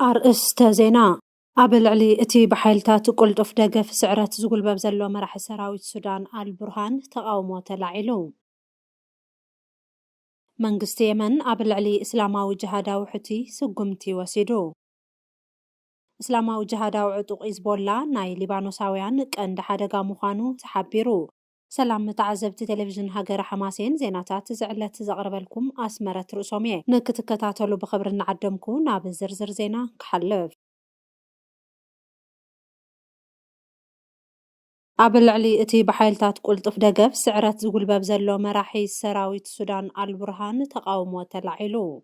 أرئستا زينا قبل علي اتي بحيلتات قلطف دقف سعرات زقل باب زلو مرح سراوي السودان البرهان تقاومو تلاعلو منقست يمن قبل علي إسلاماوي جهاداو حتي سقمتي وسيدو إسلاماوي جهاداو عطوق إزبولا ناي ليبانوساويان كأند حادقا مخانو تحبيرو سلام متعزبت تلفزيون هاجر حماسين زيناتات زعلت زغربلكم أسمرت رؤسومي نكتكتاتلو بخبر نعدمكو ناب زرزر زينا كحلف قبل علي اتي بحيلتات قلطف دقف سعرات زقل باب زلو مراحي سراويت السودان البرهان تقاومو تلعيلو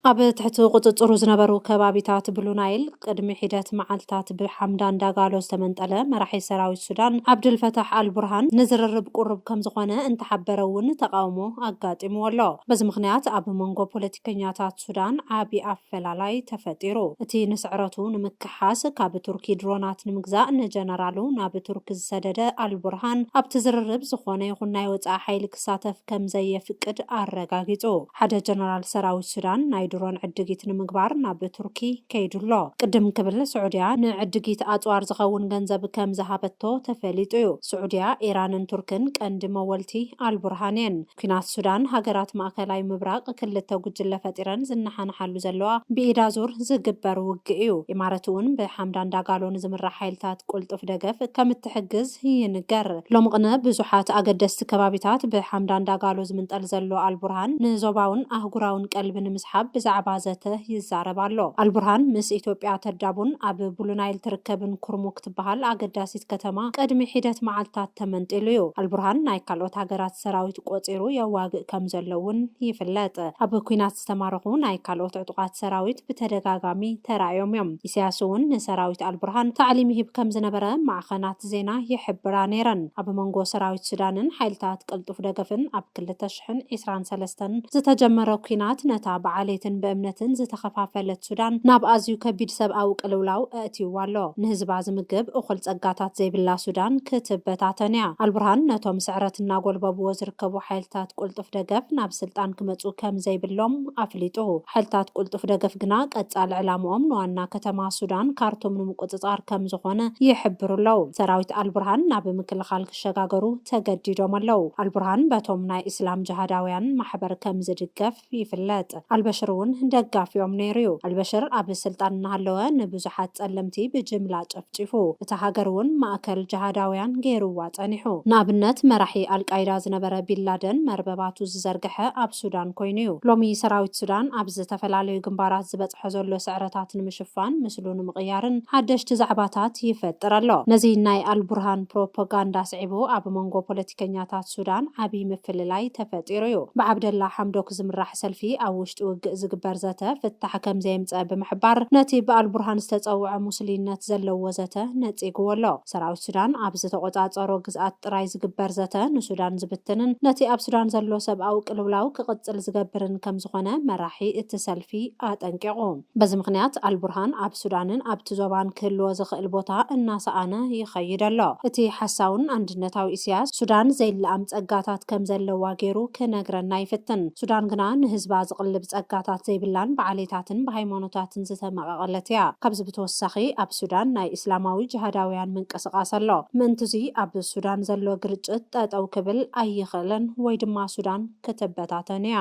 قبل تحت قطر زنبرو كبابيتات بلو نايل قدمي حيدات معالتات بحمدان داغالو استمنتله مراحي سراوي السودان عبد الفتاح البرهان نزررب قرب كم زخونه انت حبرون تقاومو اقاطمو والله بز مخنيات اب منغو بوليتيكنياتات السودان عابي افلالاي تفتيرو اتي نسعرتو نمكحاس كاب تركي درونات نمغزاء نجنرالو ناب ترك السدد البرهان اب تزررب زخونه يخناي وصا حيل كساتف كم زي فقد ارغاغيصو حدا جنرال سراوي السودان ناي درون عدقيت نمقبار ناب تركي كيدولو قدم كبل سعوديا نعدقيت اطوار زخون غنزب كم زهابتو تفليطيو سعوديا ايران تركن قند مولتي البرهانين كنات السودان هاجرات ماكلاي مبراق كلتو گجله فطيرن زنحان حلو زلوا بيدازور زغبر وقيو امارتون بحمدان داغالون زمرا حيلتات قلطف دغف كم تحجز هي نجر لومقنا بزحات اقدست كبابيتات بحمدان داغالو زمنطل زلو البرهان نزوباون اهغراون قلبن مسحب بزعبا زته يزاربالو البرهان مس ኢትዮጵያ ተዳቡን አብ ብሉናይል ተርከብን ኩርሙክ ትበሃል አገዳሲት ከተማ ቀድሚ ሒደት መዓልታት ተመንጤሉዩ አልቡርሃን ናይ ካልኦት ሀገራት ሰራዊት ቆፂሩ የዋግእ ከም ዘለውን ይፍለጥ አብ ኩናት ዝተማረኹ ናይ ካልኦት ዕጡቃት ሰራዊት በተደጋጋሚ ተራእዮም እዮም ኢሳያስውን ንሰራዊት አልቡርሃን ታዕሊም ይህብ ከም ዝነበረ ማዕኸናት ዜና ይሕብራ ነይረን አብ መንጎ ሰራዊት ሱዳንን ሓይልታት ቅልጡፍ ደገፍን አብ 2023 ዝተጀመረ ኩናት ነታ በዓሌትን በእምነትን ዝተኸፋፈለት ሱዳን ናብ አዝዩ ከቢድ ሰብአዊ ቅልውላው እትይዋሎ ንህዝባ ዝምግብ እኹል ጸጋታት ዘይብላ ሱዳን ክትበታተንያ አልቡርሃን ነቶም ስዕረትና ጎልበብዎ ዝርከቡ ሓይልታት ቁልጡፍ ደገፍ ናብ ስልጣን ክመጹ ከም ዘይብሎም አፍሊጡ ሓይልታት ቁልጡፍ ደገፍ ግና ቀጻል ዕላማኦም ንዋና ከተማ ሱዳን ካርቱም ንምቁጽጻር ከም ዝኾነ ይሕብሩለው ሰራዊት አልቡርሃን ናብ ምክልኻል ክሸጋገሩ ተገዲዶም ኣለው አልቡርሃን በቶም ናይ እስላም ጅሃዳውያን ማሕበር ከም ዝድገፍ ይፍለጥ አልበሽሩን ደጋፊዮም ነይሩ አልበሽር ኣብ ስልጣን እናሃለወ ንብዙሓት ጸለምቲ ብጅምላ ጨፍጭፉ እታ ሃገርውን ማእከል ጅሃዳውያን ገይሩዋ ጸኒሑ ንኣብነት መራሒ አልቃይዳ ዝነበረ ቢንላደን መርበባቱ ዝዘርግሐ ኣብ ሱዳን ኮይኑ ሎሚ ሰራዊት ሱዳን ኣብ ዝተፈላለዩ ግንባራት ዝበጽሐ ዘሎ ስዕረታት ንምሽፋን ምስሉ ንምቕያርን ሓደሽቲ ዛዕባታት ይፈጥር ኣሎ ነዚ ናይ አልቡርሃን ፕሮፓጋንዳ ስዒቡ ኣብ መንጎ ፖለቲከኛታት ሱዳን ዓብይ ምፍልላይ ተፈጢሩ እዩ ብዓብደላ ሓምዶክ ዝምራሕ ሰልፊ ኣብ ውሽጢ ውግእ ዝግበር ዘተ ፍታሕ ከም ዘየምፀ ብምሕባር ነቲ በአልቡርሃን ዝተጸውዐ ሙስሊምነት ዘለዎ ዘተ ነጺግወሎ ሰራዊት ሱዳን ኣብ ዝተቆጻጸሮ ግዝኣት ጥራይ ዝግበር ዘተ ንሱዳን ዝብትንን ነቲ ኣብ ሱዳን ዘሎ ሰብአዊ ቅልውላው ክቅጽል ዝገብርን ከም ዝኾነ መራሒ እቲ ሰልፊ አጠንቂቁ በዚ ምክንያት አልቡርሃን ኣብ ሱዳንን ኣብ ዞባን ክህልዎ ዝኽእል ቦታ እናሰኣነ ይኸይድ ኣሎ እቲ ሓሳውን አንድነታዊ ኢሳያስ ሱዳን ዘይለኣም ጸጋታት ከም ዘለዋ ገይሩ ክነግረና ይፍትን ሱዳን ግና ንህዝባ ዝቅልብ ጸጋታት ዘይብላን በዓሌታትን በሃይማኖታትን ዝተመቃቀለትያ ካብዚ ብተወሳኺ ኣብ ሱዳን ናይ እስላማዊ ጅሃዳውያን ምንቅስቃስ ኣሎ ምንትዚ ኣብ ሱዳን ዘሎ ግርጭት ጠጠው ክብል ኣይኽእልን ወይ ድማ ሱዳን ክትበታተንያ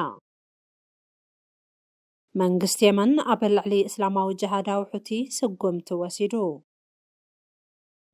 መንግስት የመን ኣብ ልዕሊ እስላማዊ ጅሃዳዊ ሁቲ ስጉምቲ ወሲዱ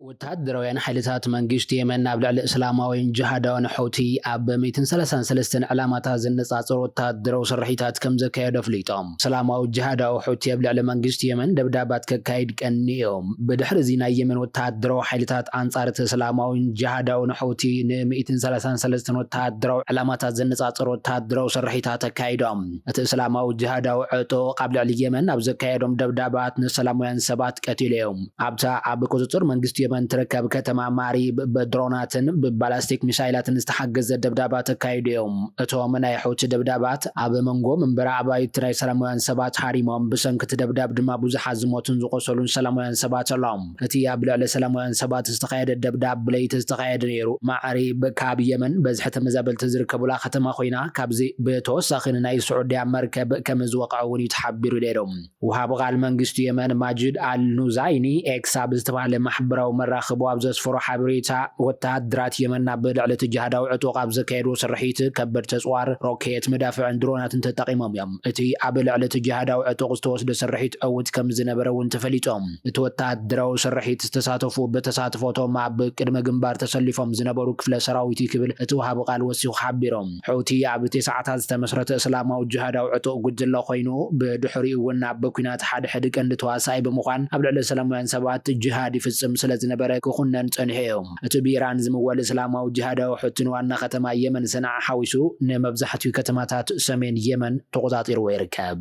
ወታደራውያን ሓይልታት መንግስቲ የመን ኣብ ልዕሊ እስላማውያን ጅሃዳውያን ሑቲ ኣብ 133 ዕላማታት ዝነጻጸሩ ወታደራዊ ስርሒታት ከም ዘካየዱ ኣፍሊጦም እስላማዊ ጅሃዳዊ ሑቲ ኣብ ልዕሊ መንግስቲ የመን ደብዳባት ከካይድ ቀኒኦም ብድሕሪ እዚ ናይ የመን ወታደራዊ ሓይልታት አንጻር እቲ እስላማውያን ጅሃዳውያን ሑቲ ን133 ወታደራዊ ዕላማታት ዝነጻጸሩ ወታደራዊ ስርሒታት ኣካይዶም እቲ እስላማዊ ጅሃዳዊ ዕጡቅ ኣብ ልዕሊ የመን ኣብ ዘካየዶም ደብዳባት ንሰላማውያን ሰባት ቀቲሎም ኣብታ ኣብ ቁጽጽር መንግስቲ የመን ትርከብ ከተማ ማሪብ በድሮናትን በባላስቲክ ሚሳይላትን ዝተሓገዘ ደብዳባት ተካይዶም እቶም ናይ ሑቲ ደብዳባት ኣብ መንጎ መንበረ ኣባይት ናይ ሰላማውያን ሰባት ሓሪሞም ብሰንኪ ደብዳብ ድማ ብዙሓት ዝሞቱን ዝቆሰሉን ሰላማውያን ሰባት ኣሎም እቲ ኣብ ልዕሊ ሰላማውያን ሰባት ዝተካየደ ደብዳብ ብለይቲ ዝተካየደ ነይሩ ማሪብ ካብ የመን በዝሒ ተመዛበልቲ ዝርከቡላ ከተማ ኮይና ካብዚ ብተወሳኺ ናይ ስዑድያ መርከብ ከም ዝወቅዑን ይተሓቢሩ ነይሮም ወሃብ ቃል መንግስቲ የመን ማጅድ አልኑዛይኒ ኤክስ ኣብ ዝተባሃለ ማሕበራዊ መራኸቢ ኣብ ዘስፈሮ ሓበሬታ ወታደራት የመን ናብ ልዕሊ ጅሃዳዊ ዕጡቅ ኣብ ዘካየዱ ስርሒት ከበድ ተጽዋር ሮኬት መዳፍዕን ድሮናትን ተጠቂሞም እዮም እቲ ኣብ ልዕሊ ጅሃዳዊ ዕጡቅ ዝተወስደ ስርሒት ዕውት ከም ዝነበረ እውን ተፈሊጦም እቲ ወታደራዊ ስርሒት ዝተሳተፉ በተሳትፎቶም ኣብ ቅድመ ግንባር ተሰሊፎም ዝነበሩ ክፍለ ሰራዊት ክብል እቲ ወሃብ ቃል ወሲኹ ሓቢሮም ሑቲ ኣብ 9 ሰዓታት ዝተመስረተ እስላማዊ ጅሃዳዊ ዕጡቅ ጉጅለ ኮይኑ ብድሕሪኡ እውን ኣብ ኩናት ሓደ ቀንዲ ተዋሳኢ ብምዃን ኣብ ልዕሊ ሰላማውያን ሰባት ጅሃድ ይፍጽም ስለዝነበረ ክኹነን ጸኒሖም እቲ ብኢራን ዝምወል እስላማዊ ጅሃዳዊ ሑቲን ዋና ከተማ የመን ሰንዓ ሓዊሱ ንመብዛሕትኡ ከተማታት ሰሜን የመን ተቆጻጺሩ ይርከብ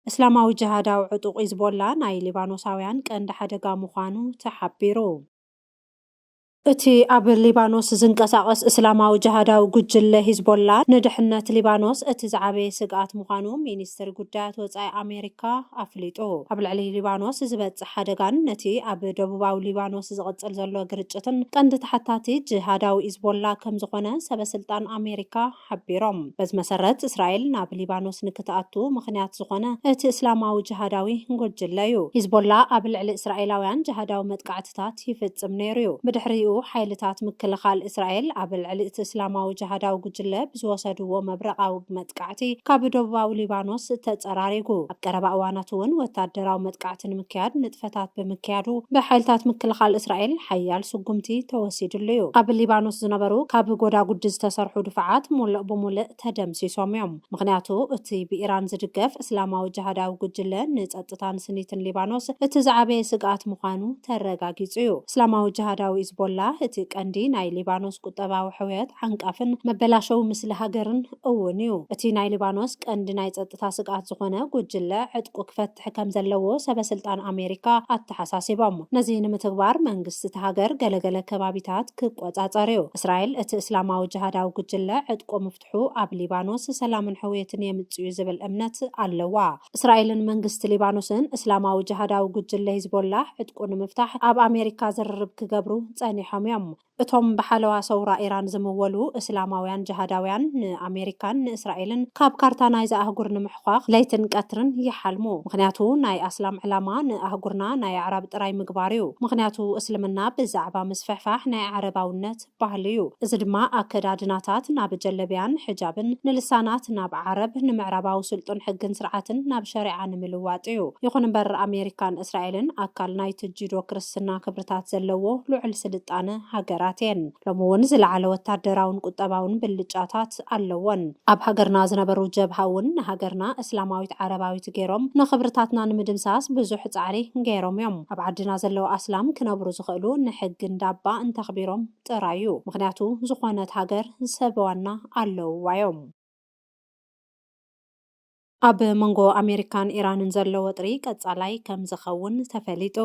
እስላማዊ ጅሃዳዊ ዕጡቅ ሒዝቦላ ናይ ሊባኖሳውያን ቀንዲ ሓደጋ ምዃኑ ተሓቢሩ እቲ ኣብ ሊባኖስ ዝንቀሳቐስ እስላማዊ ጅሃዳዊ ጉጅለ ሂዝቦላ ንድሕነት ሊባኖስ እቲ ዝዓበየ ስግኣት ምዃኑ ሚኒስትር ጉዳያት ወጻኢ ኣሜሪካ ኣፍሊጡ ኣብ ልዕሊ ሊባኖስ ዝበጽሕ ሓደጋን ነቲ ኣብ ደቡባዊ ሊባኖስ ዝቕጽል ዘሎ ግርጭትን ቀንዲ ተሓታቲ ጅሃዳዊ ሂዝቦላ ከም ዝኾነ ሰበስልጣን ኣሜሪካ ሓቢሮም በዚ መሰረት እስራኤል ናብ ሊባኖስ ንክትኣቱ ምኽንያት ዝኾነ እቲ እስላማዊ ጅሃዳዊ ጉጅለ እዩ ሂዝቦላ ኣብ ልዕሊ እስራኤላውያን ጅሃዳዊ መጥቃዕትታት ይፍጽም ነይሩ እዩ ብድሕሪኡ ሓይልታት ምክልኻል እስራኤል ኣብ ልዕሊ እቲ እስላማዊ ጅሃዳዊ ጉጅለ ብዝወሰድዎ መብረቃዊ መጥቃዕቲ ካብ ደቡባዊ ሊባኖስ ተጸራሪጉ ኣብ ቀረባ እዋናት እውን ወታደራዊ መጥቃዕቲ ንምክያድ ንጥፈታት ብምክያዱ ብሓይልታት ምክልኻል እስራኤል ሓያል ስጉምቲ ተወሲዱሉ እዩ ኣብ ሊባኖስ ዝነበሩ ካብ ጎዳጉዲ ዝተሰርሑ ድፍዓት ሙሉእ ብሙሉእ ተደምሲሶም እዮም ምክንያቱ እቲ ብኢራን ዝድገፍ እስላማዊ ጅሃዳዊ ጉጅለ ንጸጥታን ስኒትን ሊባኖስ እቲ ዝዓበየ ስግኣት ምዃኑ ተረጋጊጹ እዩ እስላማዊ ጅሃዳዊ ሂዝቦላ እቲ ቀንዲ ናይ ሊባኖስ ቁጠባዊ ሕውየት ዓንቃፍን መበላሸው ምስሊ ሃገርን እውን እዩ እቲ ናይ ሊባኖስ ቀንዲ ናይ ጸጥታ ስግኣት ዝኾነ ጉጅለ ዕጥቁ ክፈትሕ ከም ዘለዎ ሰበስልጣን ኣሜሪካ ኣተሓሳሲቦም ነዚ ንምትግባር መንግስቲ እቲ ሃገር ገለገለ ከባቢታት ክቆጻጸር እዩ እስራኤል እቲ እስላማዊ ጅሃዳዊ ጉጅለ ዕጥቁ ምፍትሑ ኣብ ሊባኖስ ሰላምን ሕውየትን የምጽኡ ዝብል እምነት ኣለዋ እስራኤልን መንግስቲ ሊባኖስን እስላማዊ ጅሃዳዊ ጉጅለ ሂዝቦላ ዕጥቁ ንምፍታሕ ኣብ ኣሜሪካ ዝርርብ ክገብሩ ጸኒሖም እዮም እቶም በሓለዋ ሰውራ ኢራን ዝምወሉ እስላማውያን ጅሃዳውያን ንኣሜሪካን ንእስራኤልን ካብ ካርታ ናይ ዝኣህጉር ንምሕኳኽ ለይትን ቀትርን ይሓልሙ ምክንያቱ ናይ ኣስላም ዕላማ ንኣህጉርና ናይ ዓረብ ጥራይ ምግባር እዩ ምክንያቱ እስልምና ብዛዕባ ምስፍሕፋሕ ናይ ዓረባውነት ባህሊ እዩ እዚ ድማ ኣከዳድናታት ናብ ጀለቢያን ሕጃብን ንልሳናት ናብ ዓረብ ንምዕራባዊ ስልጡን ሕግን ስርዓትን ናብ ሸሪዓ ንምልዋጥ እዩ ይኹን እምበር ኣሜሪካን እስራኤልን ኣካል ናይ ትጅዶ ክርስትና ክብርታት ዘለዎ ልዑል ስልጣነ ሃገራት ሎሚ እውን ዝለዓለ ወታደራውን ቁጠባውን ብልጫታት ኣለዎን ኣብ ሃገርና ዝነበሩ ጀብሃ እውን ንሃገርና እስላማዊት ዓረባዊት ገይሮም ንኽብርታትና ንምድምሳስ ብዙሕ ፃዕሪ ገይሮም እዮም ኣብ ዓድና ዘለው ኣስላም ክነብሩ ዝኽእሉ ንሕጊ እንዳባ እንተኽቢሮም ጥራይ እዩ ምክንያቱ ዝኾነት ሃገር ሰበዋና ኣለውዋ እዮም ኣብ መንጎ ኣሜሪካን ኢራንን ዘሎ ወጥሪ ቀጻላይ ከም ዝኸውን ተፈሊጡ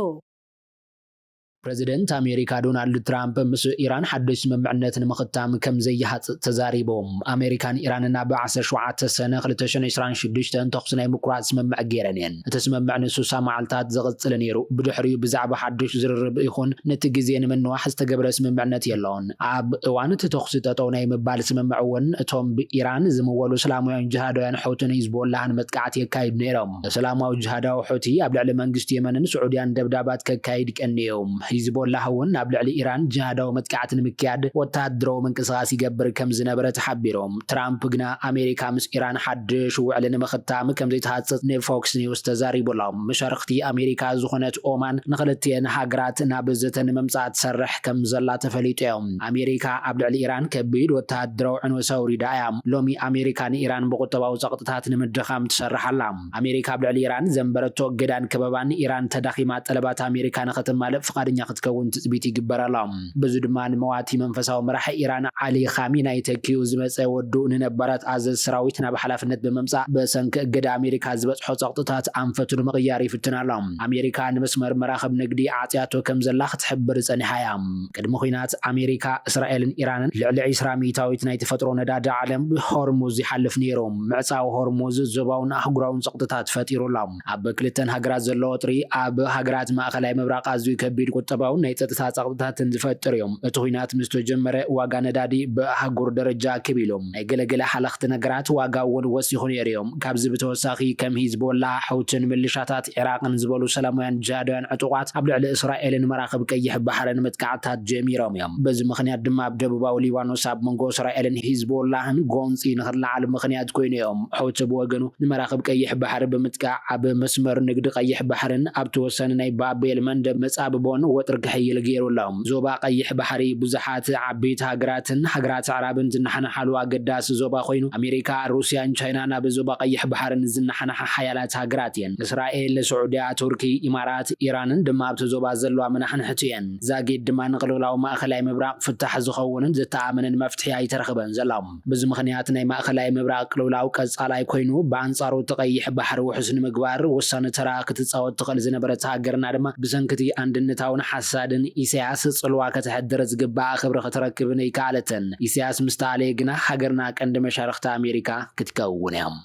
ፕሬዚደንት ኣሜሪካ ዶናልድ ትራምፕ ምስ ኢራን ሓድሽ ስምምዕነት ንምኽታም ከም ዘይሓጽእ ተዛሪቦም ኣሜሪካን ኢራንን ናብ 17 ሰነ 2026 ተኹስ ናይ ምቁራጽ ስምምዕ ገይረን እየን እቲ ስምምዕ ንሱሳ መዓልታት ዝቕጽል ነይሩ ብድሕሪኡ ብዛዕባ ሓድሽ ዝርርብ ይኹን ነቲ ግዜ ንምንዋሕ ዝተገብረ ስምምዕነት የለውን ኣብ እዋን እቲ ተኹስ ጠጠው ናይ ምባል ስምምዕ እውን እቶም ብኢራን ዝምወሉ እስላማውያን ጅሃዳውያን ሑቲን ሂዝቦላህን መጥቃዕቲ የካይዱ ነይሮም እስላማዊ ጅሃዳዊ ሑቲ ኣብ ልዕሊ መንግስቲ የመንን ስዑድያን ደብዳባት ከካይድ ቀኒዮም ሂዝቦላ እውን ኣብ ልዕሊ ኢራን ጅሃዳዊ መጥቃዕቲ ንምክያድ ወታደራዊ ምንቅስቓስ ይገብር ከም ዝነበረ ተሓቢሮም ትራምፕ ግና ኣሜሪካ ምስ ኢራን ሓድሽ ውዕሊ ንምኽታም ከም ዘይተሃጽጽ ንፎክስ ኒውስ ተዛሪቦም መሻርክቲ ኣሜሪካ ዝኾነት ኦማን ንኽልቲአን ሃገራት ናብ ዘተ ንምምጻእ ትሰርሕ ከም ዘላ ተፈሊጡ እዮም ኣሜሪካ ኣብ ልዕሊ ኢራን ከቢድ ወታደራዊ ዕንወት ኣውሪዳ እያ ሎሚ ኣሜሪካ ንኢራን ብቁጠባዊ ጸቕጥታት ንምድኻም ትሰርሕ ኣላ ኣሜሪካ ኣብ ልዕሊ ኢራን ዘንበረቶ እገዳን ከበባን ኢራን ተዳኺማ ጠለባት ኣሜሪካ ንኽትማልእ ፍቃደኛ ክትከውን ትፅቢት ይግበረላ በዚ ድማ ንመዋቲ መንፈሳዊ መራሒ ኢራን ዓሊ ኻሜናይ ተኪኡ ዝመፀ ወዱ ንነበራት ኣዘዝ ሰራዊት ናብ ሓላፍነት በመምጻእ በሰንኪ እገዳ ኣሜሪካ ዝበፅሖ ጸቕጥታት ኣንፈቱ ንምቕያር ይፍትናላ ኣሜሪካ ንመስመር መራኸብ ንግዲ ዓጽያቶ ከም ዘላ ክትሕብር ጸኒሓ እያ ቅድሚ ኩናት ኣሜሪካ እስራኤልን ኢራንን ልዕሊ 20 ሚታዊት ናይ ተፈጥሮ ነዳዲ ዓለም ብሆርሙዝ ይሓልፍ ነይሮም ምዕጻው ሆርሙዝ ዞባውን ኣህጉራውን ጸቕጥታት ፈጢሩላ ኣብ ክልተን ሃገራት ዘሎ ወጥሪ ኣብ ሃገራት ማእኸላይ ምብራቕ ኣዝዩ ከቢድ ቁጠባውን ናይ ጸጥታ ጸቕጥታትን ዝፈጥር እዮም እቲ ኩናት ምስ ተጀመረ ዋጋ ነዳዲ ብኣህጉር ደረጃ ክቢሎም ናይ ገለገለ ሓለኽቲ ነገራት ዋጋ እውን ወሲኹ ነይሮም ካብዚ ብተወሳኺ ከም ሂዝቦላ ሕውትን ምልሻታት ኢራቅን ዝበሉ ሰላማውያን ጅሃዳውያን ዕጡቋት ኣብ ልዕሊ እስራኤልን መራኸብ ቀይሕ ባሕርን ምጥቃዕታት ጀሚሮም እዮም በዚ ምኽንያት ድማ ኣብ ደቡባዊ ሊባኖስ ኣብ መንጎ እስራኤልን ሂዝቦላህን ጎንፂ ንኽልዓል ምኽንያት ኮይኑ እዮም ሕውቲ ብወገኑ ንመራኸብ ቀይሕ ባሕሪ ብምጥቃዕ ኣብ መስመር ንግዲ ቀይሕ ባሕርን ኣብ ተወሰነ ናይ ባቤል መንደብ መጻብቦን ወጥሪ ክሕይል ገይሩሎም ዞባ ቀይሕ ባሕሪ ብዙሓት ዓበይቲ ሃገራትን ሃገራት ዕራብን ዝናሓናሓሉ ኣገዳሲ ዞባ ኮይኑ ኣሜሪካ ሩስያን ቻይናን ኣብ ዞባ ቀይሕ ባሕርን ዝናሓናሓ ሓያላት ሃገራት እየን እስራኤል ሰዑድያ ቱርኪ ኢማራት ኢራንን ድማ ኣብቲ ዞባ ዘለዋ መናሕንሕቲ እየን ዛጌድ ድማ ንቕልውላዊ ማእኸላይ ምብራቕ ፍታሕ ዝኸውንን ዝተኣመንን መፍትሒ ኣይተረኽበን ዘሎም በዚ ምኽንያት ናይ ማእኸላይ ምብራቕ ቅልውላው ቀጻላይ ኮይኑ በኣንጻሩ ተቀይሕ ባሕሪ ውሕስ ንምግባር ወሳኒ ተራ ክትጻወት ትኽእል ዝነበረት ሃገርና ድማ ብሰንኪቲ አንድነታውን ሓሳድን ኢሳያስ ጽልዋ ከተሕድር ዝግባእ ክብሪ ክትረክብን ይከኣለተን ኢሳያስ ምስተኣለየ ግና ሃገርና ቀንዲ መሻርክቲ ኣሜሪካ ክትከውን እዮም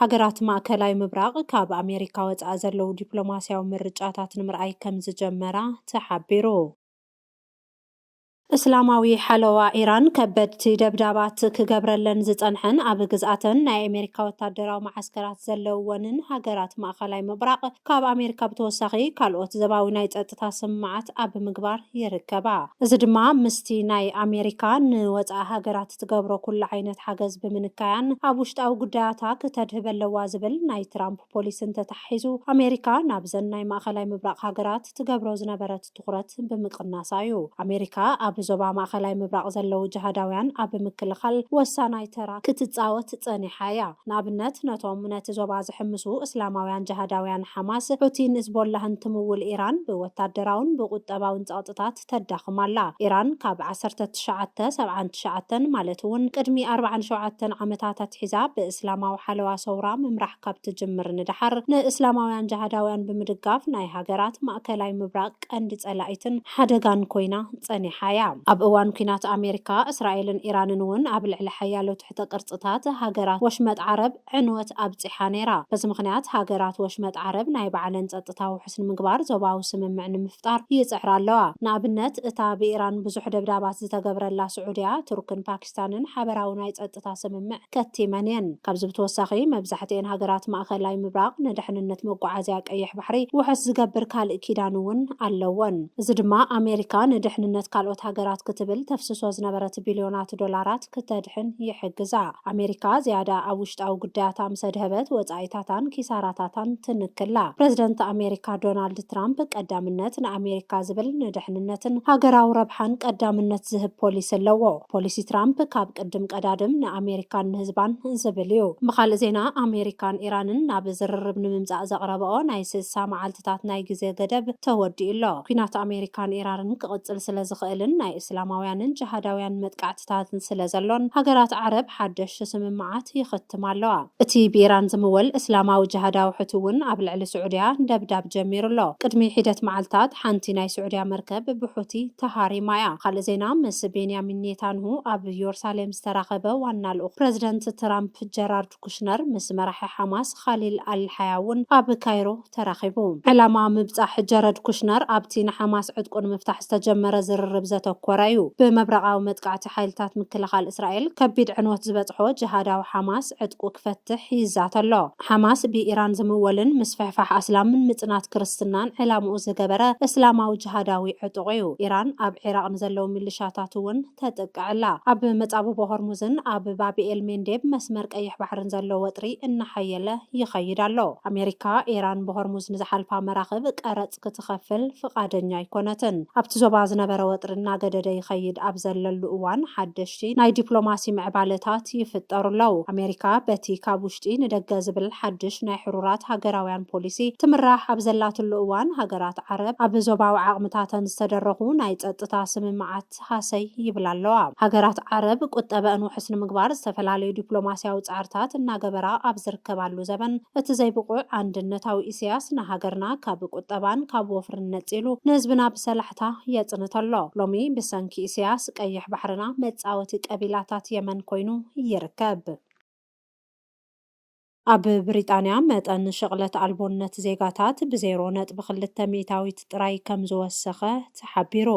ሃገራት ማእከላይ ምብራቕ ካብ ኣሜሪካ ወፃኢ ዘለዉ ዲፕሎማስያዊ ምርጫታት ንምርኣይ ከም ዝጀመራ ተሓቢሩ እስላማዊ ሓለዋ ኢራን ከበድቲ ደብዳባት ክገብረለን ዝጸንሐን ኣብ ግዝኣተን ናይ ኣሜሪካ ወታደራዊ ማዓስከራት ዘለውወንን ሃገራት ማእኸላይ ምብራቕ ካብ ኣሜሪካ ብተወሳኺ ካልኦት ዘባዊ ናይ ጸጥታ ስምዓት ኣብ ምግባር ይርከባ እዚ ድማ ምስቲ ናይ ኣሜሪካ ንወፃኢ ሃገራት ትገብሮ ኩሉ ዓይነት ሓገዝ ብምንካያን ኣብ ውሽጣዊ ጉዳያታ ከተድህበለዋ ዝብል ናይ ትራምፕ ፖሊሲ እንተተሓሒዙ ኣሜሪካ ናብዘን ናይ ማእኸላይ ምብራቕ ሃገራት ትገብሮ ዝነበረት ትኹረት ብምቕናሳ እዩ ኣሜሪካ ኣብ ዞባ ማእኸላይ ምብራቕ ዘለዉ ጅሃዳውያን ኣብ ምክልኻል ወሳናይ ተራ ክትጻወት ጸኒሓ እያ ንኣብነት ነቶም ነቲ ዞባ ዝሕምሱ እስላማውያን ጅሃዳውያን ሓማስ ሑቲን ሂዝቦላህን ትምውል ኢራን ብወታደራውን ብቁጠባውን ጸቕጥታት ተዳኽማላ ኢራን ካብ 1979 ማለት እውን ቅድሚ 47 ዓመታት ኣትሒዛ ብእስላማዊ ሓለዋ ሰውራ ምምራሕ ካብ ትጅምር ንድሓር ንእስላማውያን ጅሃዳውያን ብምድጋፍ ናይ ሃገራት ማእከላይ ምብራቕ ቀንዲ ጸላኢትን ሓደጋን ኮይና ጸኒሓ እያ ኣብ እዋን ኩናት ኣሜሪካ እስራኤልን ኢራንን እውን ኣብ ልዕሊ ሓያሎ ትሕተ ቅርጽታት ሃገራት ወሽመጥ ዓረብ ዕንወት ኣብፂሓ ነይራ በዚ ምኽንያት ሃገራት ወሽመጥ ዓረብ ናይ ባዕለን ጸጥታዊ ውሕስን ምግባር ዞባዊ ስምምዕ ንምፍጣር ይጽዕራ ኣለዋ ንኣብነት እታ ብኢራን ብዙሕ ደብዳባት ዝተገብረላ ስዑድያ ቱርክን ፓኪስታንን ሓበራዊ ናይ ጸጥታ ስምምዕ ከቲመን እየን ካብዚ ብተወሳኺ መብዛሕትአን ሃገራት ማእኸላይ ምብራቕ ንድሕንነት መጓዓዝያ ቀይሕ ባሕሪ ውሕስ ዝገብር ካልእ ኪዳን እውን ኣለወን እዚ ድማ ኣሜሪካ ንድሕንነት ካልኦት ሃገራት ክትብል ተፍስሶ ዝነበረት ቢልዮናት ዶላራት ከተድሕን ይሕግዛ ኣሜሪካ ዝያዳ ኣብ ውሽጣዊ ጉዳያታ ምሰድህበት ወጻኢታታን ኪሳራታታን ትንክላ ፕሬዝደንት ኣሜሪካ ዶናልድ ትራምፕ ቀዳምነት ንኣሜሪካ ዝብል ንድሕንነትን ሃገራዊ ረብሓን ቀዳምነት ዝህብ ፖሊሲ ኣለዎ ፖሊሲ ትራምፕ ካብ ቅድም ቀዳድም ንኣሜሪካን ንህዝባን ዝብል እዩ ብኻልእ ዜና ኣሜሪካን ኢራንን ናብ ዝርርብ ንምምጻእ ዘቕረብኦ ናይ 60 መዓልትታት ናይ ግዜ ገደብ ተወዲኡ ኣሎ ኩናት ኣሜሪካን ኢራንን ክቕጽል ስለ ዝኽእልን ናይ እስላማውያንን ጅሃዳውያን መጥቃዕትታትን ስለ ዘሎን ሃገራት ዓረብ ሓደሽቲ ስምምዓት ይኽትማ ኣለዋ እቲ ብኢራን ዝምወል እስላማዊ ጅሃዳዊ ሕቱ እውን ኣብ ልዕሊ ስዑድያ ደብዳብ ጀሚሩ ኣሎ ቅድሚ ሒደት መዓልታት ሓንቲ ናይ ስዑድያ መርከብ ብሑቲ ተሃሪማ እያ ካልእ ዜና ምስ ቤንያሚን ኔታንያሁ ኣብ ኢየሩሳሌም ዝተራኸበ ዋና ልኡኽ ፕሬዝደንት ትራምፕ ጀራርድ ኩሽነር ምስ መራሒ ሓማስ ኻሊል አልሓያ እውን ኣብ ካይሮ ተራኺቡ ዕላማ ምብጻሕ ጀራርድ ኩሽነር ኣብቲ ንሓማስ ዕጥቁን ምፍታሕ ዝተጀመረ ዝርርብ ዘተኮረ እዩ ብመብረቓዊ መጥቃዕቲ ሓይልታት ምክልኻል እስራኤል ከቢድ ዕንወት ዝበጽሖ ጅሃዳዊ ሓማስ ዕጥቁ ክፈትሕ ይዛት ኣሎ ሓማስ ብኢራን ዝምወልን ምስ ፍሕፋሕ ኣስላምን ምጽናት ክርስትናን ዕላምኡ ዝገበረ እስላማዊ ጅሃዳዊ ዕጡቕ እዩ ኢራን ኣብ ዒራቅ ንዘለዉ ሚሊሻታት እውን ተጠቅዕላ ኣብ መጻብቦ ሆርሙዝን ኣብ ባቢኤል ሜንዴብ መስመር ቀይሕ ባሕርን ዘሎ ወጥሪ እናሓየለ ይኸይድ ኣሎ ኣሜሪካ ኢራን ብሆርሙዝ ንዝሓልፋ መራኽብ ቀረጽ ክትኸፍል ፍቓደኛ ኣይኮነትን ኣብቲ ዞባ ዝነበረ ወጥሪ እናገደደ ይኸይድ ኣብ ዘለሉ እዋን ሓደሽቲ ናይ ዲፕሎማሲ ምዕባለታት ይፍጠሩለው። ኣሜሪካ በቲ ካብ ውሽጢ ንደገ ዝብል ሓድሽ ናይ ሕሩራት ሃገራውያን ፖሊሲ ትምራሕ ኣብ ዘላትሉ እዋን ሃገራት ዓረብ ኣብ ዞባዊ ዓቕምታተን ዝተደረኹ ናይ ጸጥታ ስምምዓት ሃሰይ ይብላ ኣለዋ። ሃገራት ዓረብ ቁጠበአን ውሕስ ንምግባር ዝተፈላለዩ ዲፕሎማሲያዊ ጻዕርታት እናገበራ ኣብ ዝርከባሉ ዘበን እቲ ዘይብቁዕ አንድነታዊ ኢሳያስ ንሃገርና ካብ ቁጠባን ካብ ወፍርነት ፂሉ ንህዝብና ብሰላሕታ የጽንተሎ። ሎሚ ብሰንኪ ኢሳያስ ቀይሕ ባሕርና መጻወቲ ቀቢላታት የመን ኮይኑ ይርከብ። ኣብ ብሪጣንያ መጠን ሸቕለት ኣልቦነት ዜጋታት ብ0.2 ሚእታዊት ጥራይ ከም ዝወሰኸ ተሓቢሩ።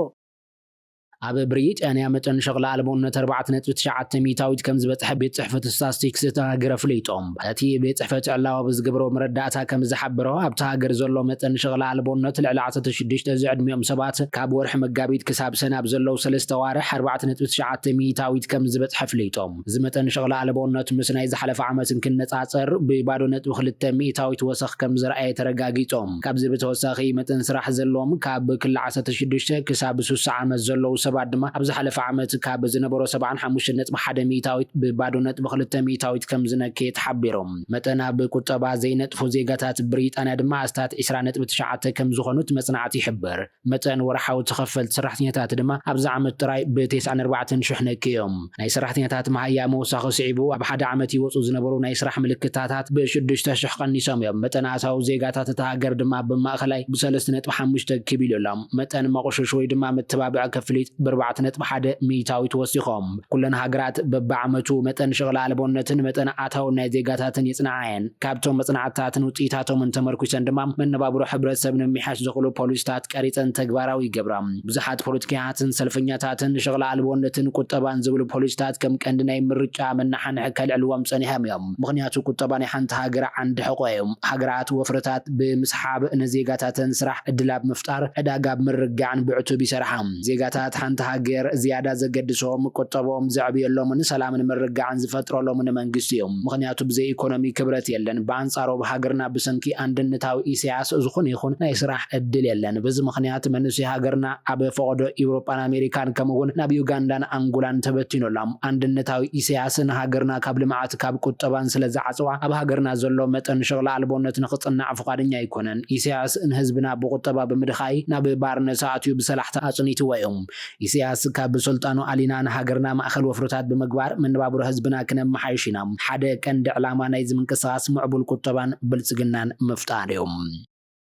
ኣብ ብሪጣንያ መጠን ሸቕለ ኣልቦነት 4.9 ሚእታዊት ከም ዝበጽሐ ቤት ጽሕፈት ስታቲስቲክስ ተሃገረ ፍሊጦም። እቲ ቤት ጽሕፈት ዕላዋ ብዝግብሮ መረዳእታ ከም ዝሓበሮ ኣብቲ ሃገር ዘሎ መጠን ሸቕለ ኣልቦነት ልዕሊ 16 ዝዕድሚኦም ሰባት ካብ ወርሒ መጋቢት ክሳብ ሰናብ ዘለው 3 ዋርሕ 4.9 ሚእታዊት ከም ዝበጽሐ ፍሊጦም። እዚ መጠን ሸቕለ ኣልቦነት ምስ ናይ ዝሓለፈ ዓመት ክንነጻጸር ብ2.2 ሚእታዊት ወሰኽ ከም ዝረኣየ ተረጋጊጾም። ካብዚ ብተወሳኺ መጠን ስራሕ ዘለዎም ካብ ክልል 16 ክሳብ 60 ዓመት ዘለው ሰባት ድማ ኣብ ዝሓለፈ ዓመት ካብ ዝነበሮ 75.1 ሚእታዊት ብ2.2 ሚእታዊት ከም ዝነክየ ተሓቢሮም። መጠን ኣብ ቁጠባ ዘይነጥፉ ዜጋታት ብሪጣንያ ድማ ኣስታት 20.9 ከም ዝኾኑት መጽናዕቲ ይሕብር። መጠን ወርሓዊ ተኸፈልቲ ሰራሕተኛታት ድማ ኣብዚ ዓመት ጥራይ ብ94,000 ነክዮም። ናይ ሰራሕተኛታት መሃያ መውሳኺ ስዒቡ ኣብ ሓደ ዓመት ይወፁ ዝነበሩ ናይ ስራሕ ምልክታታት ብ6,000 ቀኒሶም እዮም። መጠን ኣታዊ ዜጋታት እቲ ሃገር ድማ ብማእኸላይ ብ3.5 ክቢሎም። መጠን መቑሸሽ ወይ ድማ ምትባብዕ ከፍሊት ብ4.1 ሚእታዊት ወሲኾም። ኩለን ሃገራት በብዓመቱ መጠን ሸቕለ ኣልቦነትን መጠን ኣታዊ ናይ ዜጋታትን ይጽንዓየን። ካብቶም መጽናዕትታትን ውጽኢታቶምን ተመርኩሰን ድማ መነባብሮ ሕብረተሰብ ንምምሕያሽ ዘኽእሉ ፖሊሲታት ቀሪፀን ተግባራዊ ይገብራ። ብዙሓት ፖለቲከኛትን ሰልፈኛታትን ሸቕለ ኣልቦነትን ቁጠባን ዝብሉ ፖሊሲታት ከም ቀንዲ ናይ ምርጫ መናሓንሒ ከልዕልዎም ጸኒሖም እዮም። ምኽንያቱ ቁጠባ ናይ ሓንቲ ሃገር ዓንዲ ሕቆ እዮም። ሃገራት ወፍረታት ብምስሓብ ንዜጋታትን ስራሕ ዕድላብ ምፍጣር ዕዳጋ ብምርጋዕን ብዕቱብ ይሰርሓ። ዜጋታት ሓንቲ ሃገር ዝያዳ ዘገድሶም ቁጠቦም ዘዕብየሎምን ሰላምን ምርጋዕን ዝፈጥረሎምን መንግስቲ እዮም። ምኽንያቱ ብዘይ ኢኮኖሚ ክብረት የለን። በአንጻሩ ሃገርና ብሰንኪ አንድነታዊ ኢሳያስ ዝኾነ ይኹን ናይ ስራሕ ዕድል የለን። በዚ ምኽንያት መንእሰይ ሃገርና ኣብ ፈቆዶ ኤውሮፓን ኣሜሪካን ከምኡውን ናብ ዩጋንዳን አንጎላን ተበቲኖሎም። አንድነታዊ ኢሳያስ ንሃገርና ካብ ልምዓት ካብ ቁጠባን ስለ ዝዓጽዋ ኣብ ሃገርና ዘሎ መጠን ሸቕለ ኣልቦነት ንኽጽናዕ ፈቃደኛ ኣይኮነን። ኢሳያስ ንህዝብና ብቁጠባ ብምድኻይ ናብ ባርነት ኣትዩ ብሰላሕታ ኣጽኒትዎ እዮም። ኢሳያስ ካብ ስልጣኑ ኣሊና ንሃገርና ማእኸል ወፍረታት ብምግባር መነባብሮ ህዝብና ክነመሓይሽ ኢና። ሓደ ቀንዲ ዕላማ ናይ ዝምንቅስቓስ ምዕቡል ቁጠባን ብልጽግናን ምፍጣር እዮም።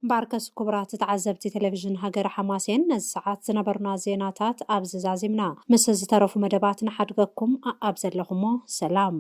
ባርከስ ክቡራት ተዓዘብቲ ቴሌቪዥን ሃገረ ሓማሴን ነዚ ሰዓት ዝነበሩና ዜናታት ኣብ ዝዛዚምና ምስ ዝተረፉ መደባት ንሓድገኩም ኣብ ዘለኹሞ ሰላም